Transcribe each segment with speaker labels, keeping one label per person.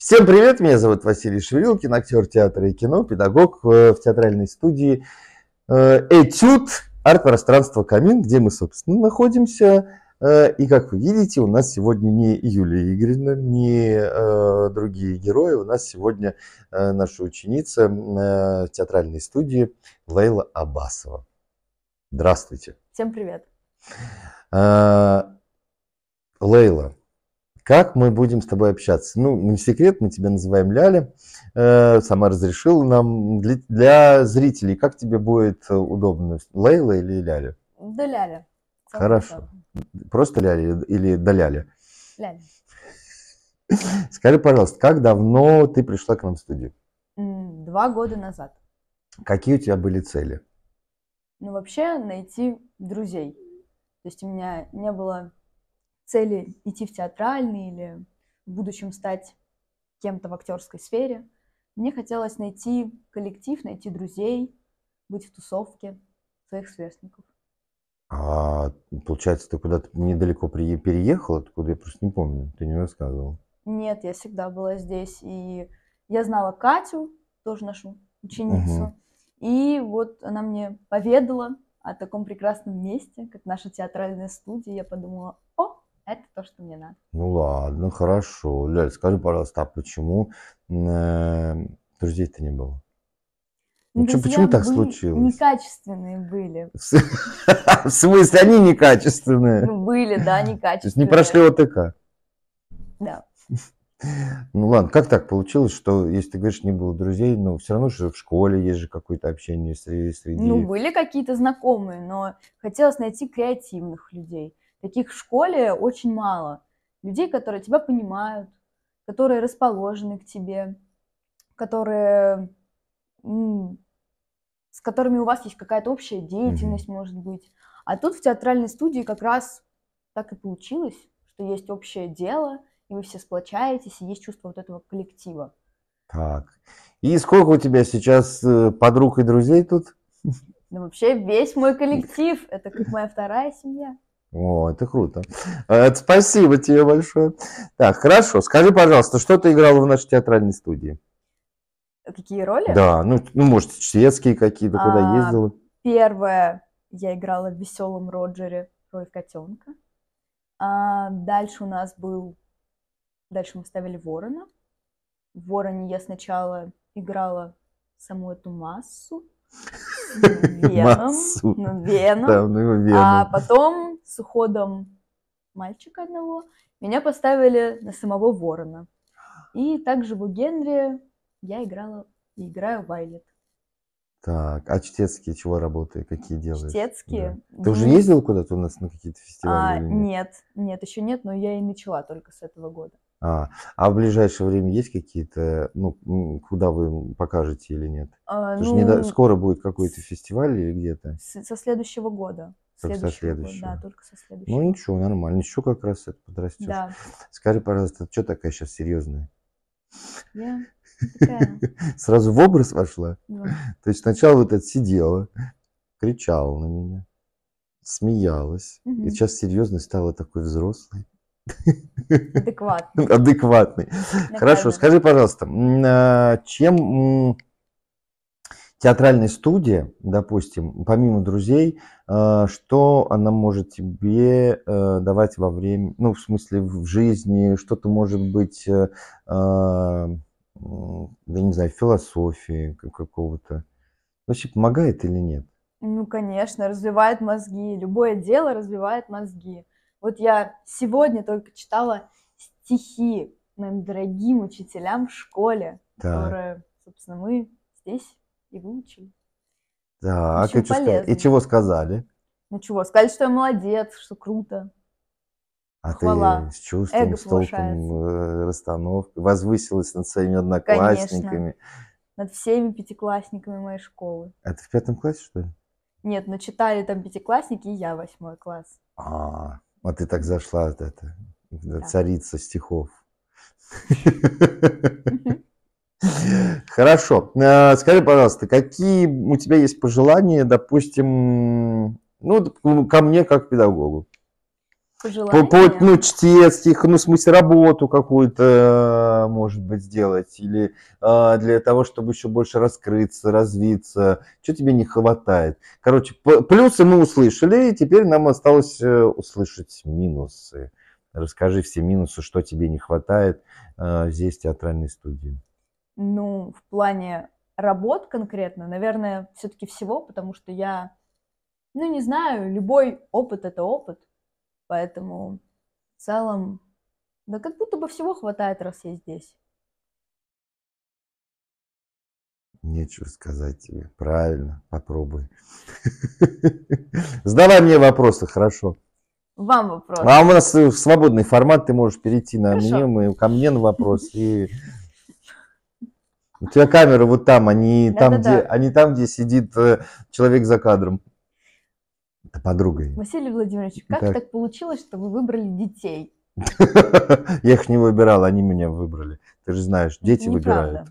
Speaker 1: Всем привет, меня зовут Василий Шевелилкин, актер театра и кино, педагог в театральной студии «Этюд. Арт-пространство Камин», где мы, собственно, находимся. И, как вы видите, у нас сегодня не Юлия Игоревна, не другие герои. У нас сегодня наша ученица театральной студии Лейла Аббасова. Здравствуйте.
Speaker 2: Всем привет.
Speaker 1: Лейла, как мы будем с тобой общаться? Ну, не секрет, мы тебя называем Ляля. Сама разрешила нам. Для зрителей, как тебе будет удобно? Лейла или Ляля?
Speaker 2: Да Ляля.
Speaker 1: Хорошо. Просто Ляля или да Ляля?
Speaker 2: Ляля.
Speaker 1: Скажи, пожалуйста, как давно ты пришла к нам в студию?
Speaker 2: 2 года назад.
Speaker 1: Какие у тебя были цели?
Speaker 2: Ну, вообще, найти друзей. То есть у меня не было цели идти в театральный или в будущем стать кем-то в актерской сфере. Мне хотелось найти коллектив, найти друзей, быть в тусовке своих сверстников.
Speaker 1: А получается, ты куда-то недалеко переехала? Откуда я просто не помню, ты не рассказывала.
Speaker 2: Нет, я всегда была здесь. И я знала Катю, тоже нашу ученицу. И вот она мне поведала о таком прекрасном месте, как наша театральная студия. Я подумала, это то, что мне надо.
Speaker 1: Ну ладно, хорошо. Ляль, скажи, пожалуйста, а почему друзей-то не было? Ну, почему так случилось?
Speaker 2: Некачественные были.
Speaker 1: В смысле, они некачественные?
Speaker 2: Ну, были, да,
Speaker 1: То
Speaker 2: некачественные.
Speaker 1: есть не прошли ОТК?
Speaker 2: Да.
Speaker 1: Ну ладно, как так получилось, что, если ты говоришь, не было друзей, но все равно же в школе есть же какое-то общение среди...
Speaker 2: Ну, были какие-то знакомые, но хотелось найти креативных людей. Таких в школе очень мало. Людей, которые тебя понимают, которые расположены к тебе, которые, с которыми у вас есть какая-то общая деятельность, может быть. А тут в театральной студии как раз так и получилось, что есть общее дело, и вы все сплочаетесь, и есть чувство вот этого коллектива.
Speaker 1: Так. И сколько у тебя сейчас подруг и друзей тут?
Speaker 2: Ну, вообще весь мой коллектив, это как моя вторая семья.
Speaker 1: О, это круто. Спасибо тебе большое. Так, хорошо. Скажи, пожалуйста, что ты играла в нашей театральной студии?
Speaker 2: Какие роли?
Speaker 1: Да, ну может, светские какие-то, куда ездила?
Speaker 2: Первое, я играла в «Веселом Роджере» роль котенка. Дальше у нас был... Дальше мы ставили Ворона. В Вороне я сначала играла саму эту массу. Веном. А потом с уходом мальчика одного меня поставили на самого Ворона. И также в Генри я играла и играю Вайлет.
Speaker 1: Так, а чтецкие чего работают? Какие делаешь?
Speaker 2: Чтецкие?
Speaker 1: Да. Ты уже ездила куда-то у нас на какие-то фестивали?
Speaker 2: Нет, еще нет, но я и начала только с этого года.
Speaker 1: А в ближайшее время есть какие-то, ну, куда вы покажете или нет? Скоро будет какой-то фестиваль или где-то?
Speaker 2: Со следующего года.
Speaker 1: Только со следующего?
Speaker 2: Да, только со следующего.
Speaker 1: Ну ничего, нормально. Еще как раз это подрастешь.
Speaker 2: Да.
Speaker 1: Скажи, пожалуйста, что такая сейчас серьезная?
Speaker 2: Я такая.
Speaker 1: Сразу в образ вошла?
Speaker 2: Да.
Speaker 1: То есть сначала вот это сидела, кричала на меня, смеялась. И сейчас серьезно стала такой взрослой. Адекватный. Хорошо, скажи, пожалуйста, чем театральная студия, допустим, помимо друзей, что она может тебе давать во время, ну, в смысле, в жизни, что-то может быть, да не знаю, философии какого-то. Вообще помогает или нет?
Speaker 2: Ну, конечно, развивает мозги. Любое дело развивает мозги. Вот я сегодня только читала стихи моим дорогим учителям в школе, которые, собственно, мы здесь и выучили.
Speaker 1: Так, и чего сказали?
Speaker 2: Ну чего, сказали, что я молодец, что круто.
Speaker 1: Хвала. Ты с чувством, с толком, расстановкой возвысилась над своими одноклассниками?
Speaker 2: Конечно, над всеми пятиклассниками моей школы.
Speaker 1: Это в 5 классе, что ли?
Speaker 2: Нет, но читали там пятиклассники, и я 8 класс.
Speaker 1: А ты так зашла, царица стихов. Хорошо. Скажи, пожалуйста, какие у тебя есть пожелания, допустим, ну, ко мне как педагогу?
Speaker 2: Пожелания?
Speaker 1: чтец их, ну, в смысле, работу какую-то, может быть, сделать, или для того, чтобы еще больше раскрыться, развиться, что тебе не хватает. Короче, плюсы мы услышали, и теперь нам осталось услышать минусы. Расскажи все минусы, что тебе не хватает здесь, в театральной студии.
Speaker 2: Ну, в плане работ конкретно, наверное, все-таки всего, потому что я, ну, не знаю, любой опыт – это опыт, поэтому в целом, да как будто бы всего хватает, раз я здесь.
Speaker 1: Нечего сказать тебе. Правильно, попробуй. Задавай мне вопросы, хорошо.
Speaker 2: Вам вопрос.
Speaker 1: А у нас свободный формат, ты можешь перейти на
Speaker 2: Хорошо.
Speaker 1: меня, ко мне на вопрос. И... У тебя камера вот там, они там, где сидит человек за кадром. Это подруга.
Speaker 2: Василий Владимирович, как так получилось, что вы выбрали детей?
Speaker 1: Я их не выбирал, они меня выбрали. Ты же знаешь, дети выбирают.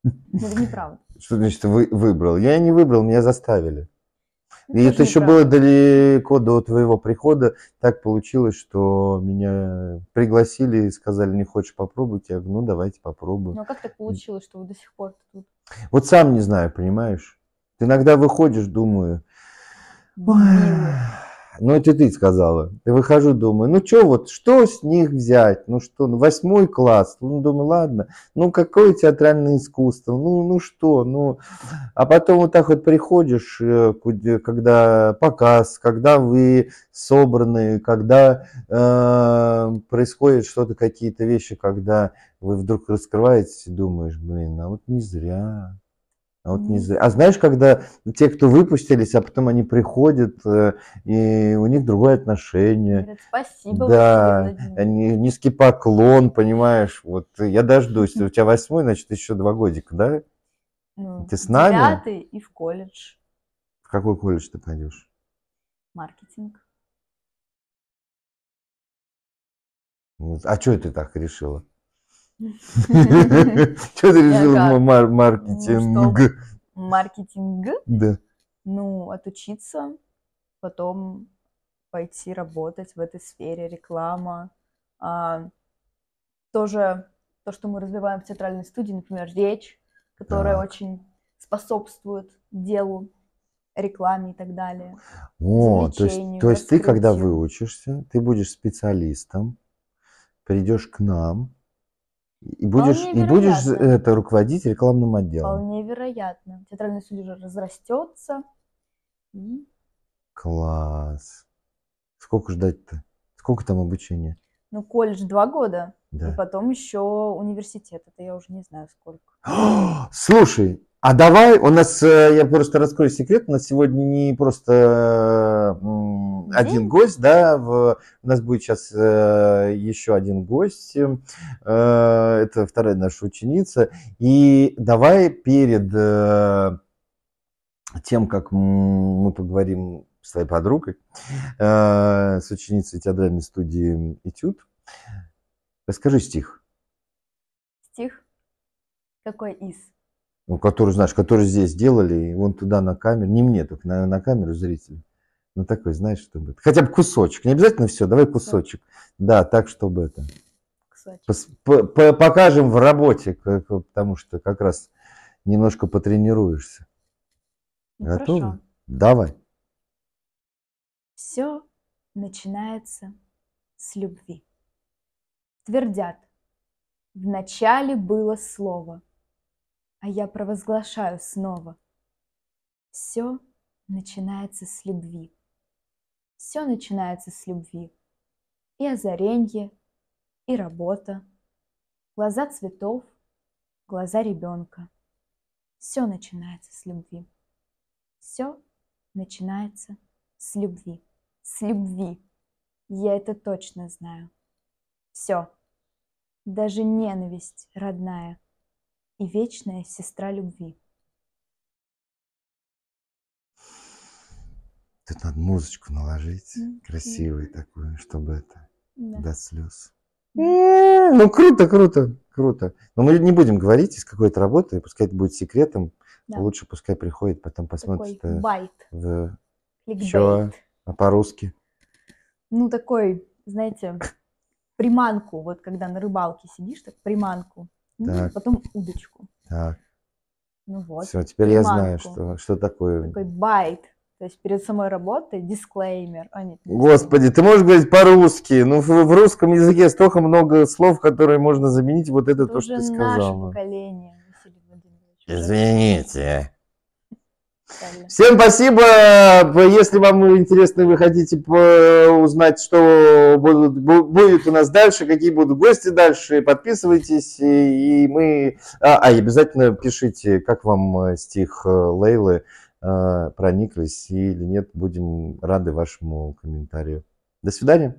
Speaker 2: Это неправда.
Speaker 1: Что значит выбрал? Я не выбрал, меня заставили. И это еще было далеко до твоего прихода. Так получилось, что меня пригласили и сказали, не хочешь попробовать? Я говорю, ну давайте попробуем.
Speaker 2: Ну а как так получилось, что вы до сих пор тут?
Speaker 1: Вот сам не знаю, понимаешь? Ты иногда выходишь, думаю... Ну, это ты сказала. Я выхожу, думаю, ну что вот, что с них взять? Ну что, ну 8 класс. Ну, думаю, ладно. Ну, какое театральное искусство? Ну что, ну... А потом вот так вот приходишь, когда показ, когда вы собраны, когда происходит что-то, какие-то вещи, когда вы вдруг раскрываетесь и думаешь, блин, а вот не зря. А знаешь, когда те, кто выпустились, а потом они приходят, и у них другое отношение.
Speaker 2: Говорят, спасибо,
Speaker 1: да, низкий поклон, понимаешь. Вот я дождусь. У тебя 8, значит, еще 2 годика, да?
Speaker 2: Ну,
Speaker 1: ты с нами?
Speaker 2: 9 и в колледж.
Speaker 1: В какой колледж ты пойдешь?
Speaker 2: Маркетинг.
Speaker 1: А что ты так решила? Что ты решила маркетинг?
Speaker 2: Маркетинг?
Speaker 1: Да.
Speaker 2: Ну, отучиться, потом пойти работать в этой сфере, реклама. Тоже то, что мы развиваем в театральной студии, например, речь, которая очень способствует делу, рекламе и так далее.
Speaker 1: То есть ты, когда выучишься, ты будешь специалистом, придешь к нам и будешь это руководить рекламным отделом.
Speaker 2: Вполне вероятно. Театральная студия уже разрастется.
Speaker 1: Класс. Сколько ждать-то? Сколько там обучения?
Speaker 2: Ну, колледж 2 года.
Speaker 1: Да.
Speaker 2: И потом еще университет. Это я уже не знаю сколько.
Speaker 1: Слушай, а давай, у нас, я просто раскрою секрет, у нас сегодня не просто один гость, да, у нас будет сейчас еще один гость, это вторая наша ученица, и давай перед тем, как мы поговорим с твоей подругой, с ученицей театральной студии «Этюд», расскажи стих.
Speaker 2: Стих? Какой из?
Speaker 1: Ну, который, знаешь, который здесь делали, и вон туда на камеру, не мне, только на камеру зрителю. Ну, такой, знаешь, чтобы... Хотя бы кусочек, не обязательно все, давай кусочек. Да, так, чтобы это... Покажем в работе, потому что как раз немножко потренируешься. Готовы?
Speaker 2: Хорошо.
Speaker 1: Давай.
Speaker 2: Все начинается с любви. Твердят, вначале было слово, а я провозглашаю снова. Все начинается с любви. Все начинается с любви. И озаренье, и работа, глаза цветов, глаза ребенка. Все начинается с любви. Все начинается с любви. С любви. Я это точно знаю. Все. Даже ненависть родная и вечная сестра любви.
Speaker 1: Тут надо музычку наложить, красивую такую, чтобы это, до слез. Ну, круто, круто, круто. Но мы не будем говорить, из какой-то работы, пускай это будет секретом. Да. Лучше пускай приходит, потом посмотрит.
Speaker 2: Такой байт.
Speaker 1: Еще по-русски.
Speaker 2: Ну, такой знаете, приманку, вот когда на рыбалке сидишь, так приманку,
Speaker 1: Так.
Speaker 2: потом удочку.
Speaker 1: Так.
Speaker 2: Ну вот,
Speaker 1: Все, теперь я знаю,
Speaker 2: приманку.
Speaker 1: что такое.
Speaker 2: Такой байт. То есть перед самой работой дисклеймер. Нет, не
Speaker 1: Господи, ты можешь говорить по-русски? Ну, в русском языке столько много слов, которые можно заменить вот это, то, что
Speaker 2: уже
Speaker 1: ты
Speaker 2: наше
Speaker 1: сказала.
Speaker 2: поколение, Василий Владимирович.
Speaker 1: Извините.
Speaker 2: Правильно.
Speaker 1: Всем спасибо. Если вам интересно, вы хотите узнать, что будет у нас дальше, какие будут гости дальше, подписывайтесь. И мы... и обязательно пишите, как вам стих Лейлы, прониклись или нет. Будем рады вашему комментарию. До свидания.